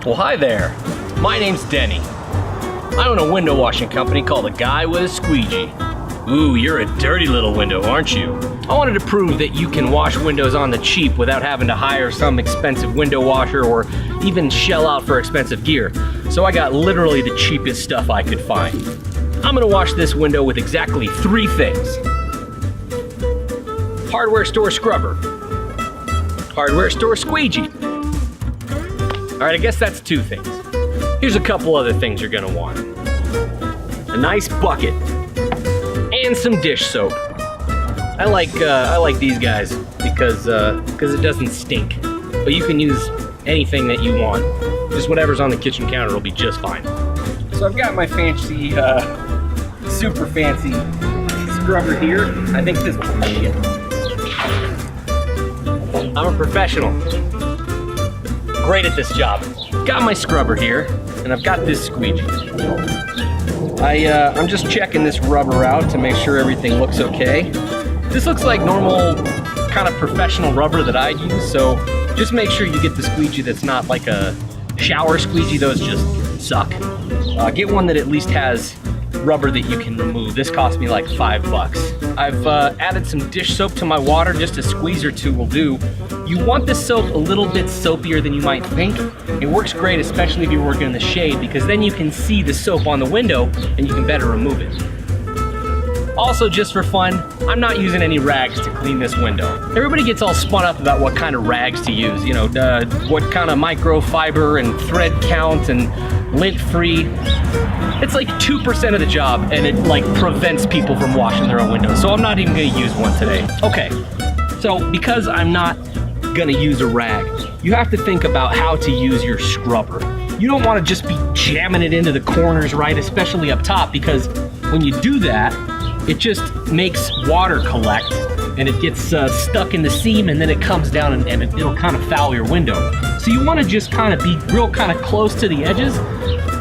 Well, hi there. My name's Denny. I own a window washing company called a Guy With A Squeegee. Ooh, you're a dirty little window, aren't you? I wanted to prove that you can wash windows on the cheap without having to hire some expensive window washer or even shell out for expensive gear. So I got literally the cheapest stuff I could find. I'm gonna wash this window with exactly 3 things. Hardware store scrubber. Hardware store squeegee. All right, I guess that's 2 things. Here's a couple other things you're gonna want. A nice bucket and some dish soap. I like these guys because it doesn't stink. But you can use anything that you want. Just whatever's on the kitchen counter will be just fine. So I've got my fancy, super fancy scrubber here. I think this will be it. I'm a professional. Great at this job. Got my scrubber here, and I've got this squeegee. I'm just checking this rubber out to make sure everything looks okay. This looks like normal kind of professional rubber that I'd use, so just make sure you get the squeegee that's not like a shower squeegee. Those just suck. Get one that at least has rubber that you can remove. This cost me like $5. I've added some dish soap to my water. Just a squeeze or 2 will do. You want this soap a little bit soapier than you might think. It works great, especially if you're working in the shade, because then you can see the soap on the window and you can better remove it. Also, just for fun, I'm not using any rags to clean this window. Everybody gets all spun up about what kind of rags to use, you know, what kind of microfiber and thread count and lint-free. It's like 2% of the job, and it like prevents people from washing their own windows. So I'm not even gonna use one today. Okay, so because I'm not gonna use a rag, you have to think about how to use your scrubber. You don't wanna just be jamming it into the corners, right? Especially up top, because when you do that, it just makes water collect and it gets stuck in the seam, and then it comes down and it'll kind of foul your window. So you wanna just kind of be real kind of close to the edges,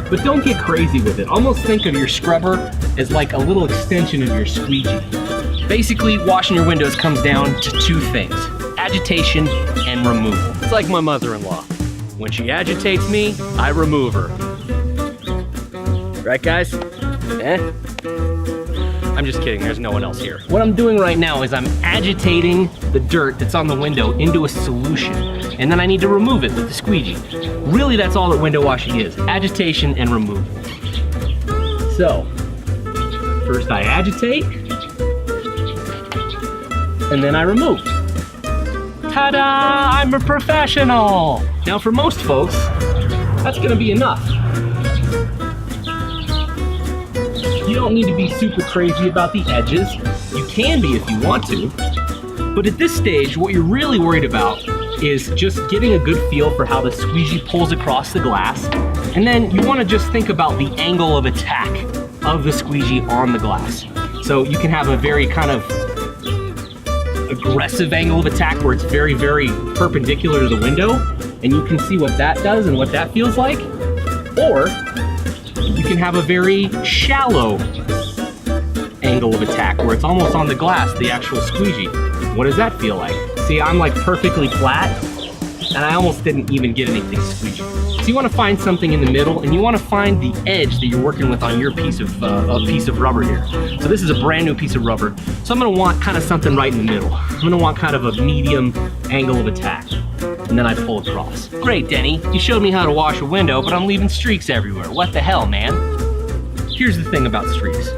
but don't get crazy with it. Almost think of your scrubber as like a little extension of your squeegee. Basically, washing your windows comes down to 2 things: agitation and removal. It's like my mother-in-law. When she agitates me, I remove her. Right, guys? Eh? I'm just kidding, there's no one else here. What I'm doing right now is I'm agitating the dirt that's on the window into a solution, and then I need to remove it with the squeegee. Really, that's all that window washing is: agitation and removal. So, first I agitate, and then I remove. Ta-da! I'm a professional! Now for most folks, that's gonna be enough. You don't need to be super crazy about the edges. You can be if you want to. But at this stage, what you're really worried about is just getting a good feel for how the squeegee pulls across the glass. And then you want to just think about the angle of attack of the squeegee on the glass. So you can have a very kind of aggressive angle of attack where it's very, very perpendicular to the window, and you can see what that does and what that feels like. Or you can have a very shallow angle of attack where it's almost on the glass, the actual squeegee. What does that feel like? See, I'm like perfectly flat, and I almost didn't even get anything squeegee. So you want to find something in the middle, and you want to find the edge that you're working with on your piece of rubber here. So this is a brand new piece of rubber. So I'm going to want kind of something right in the middle. I'm going to want kind of a medium angle of attack. And then I pull across. Great, Denny, you showed me how to wash a window, but I'm leaving streaks everywhere. What the hell, man? Here's the thing about streaks.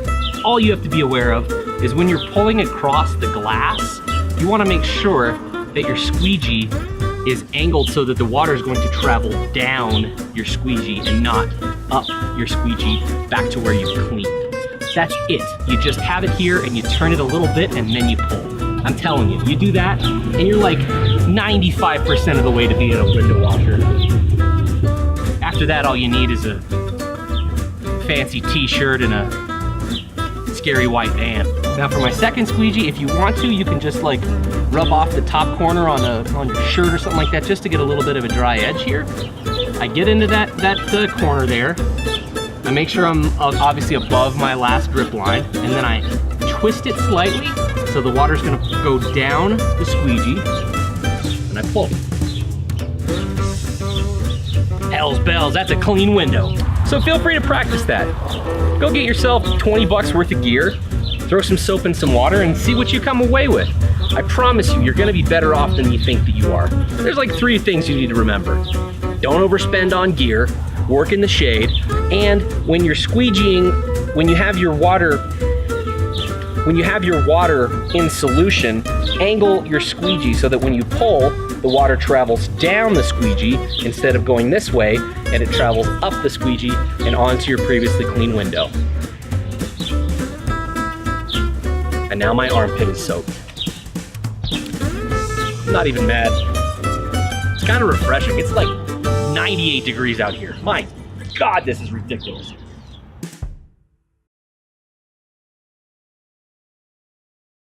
All you have to be aware of is when you're pulling across the glass, you want to make sure that your squeegee is angled so that the water is going to travel down your squeegee and not up your squeegee back to where you've cleaned. That's it. You just have it here and you turn it a little bit and then you pull. I'm telling you, you do that and you're like 95% of the way to being a window washer. After that, all you need is a fancy t-shirt and a scary white van. Now for my second squeegee, if you want to, you can just like rub off the top corner on your shirt or something like that, just to get a little bit of a dry edge here. I get into that corner there. I make sure I'm obviously above my last drip line, and then I twist it slightly so the water's gonna go down the squeegee, and I pull. Hell's bells, that's a clean window. So feel free to practice that. Go get yourself 20 bucks worth of gear, throw some soap in some water, and see what you come away with. I promise you, you're gonna be better off than you think that you are. There's like 3 things you need to remember. Don't overspend on gear, work in the shade, and when you're squeegeeing, when you have your water in solution, angle your squeegee so that when you pull, the water travels down the squeegee instead of going this way, and it travels up the squeegee and onto your previously clean window. And now my armpit is soaked. I'm not even mad. It's kind of refreshing. It's like 98 degrees out here. My God, this is ridiculous.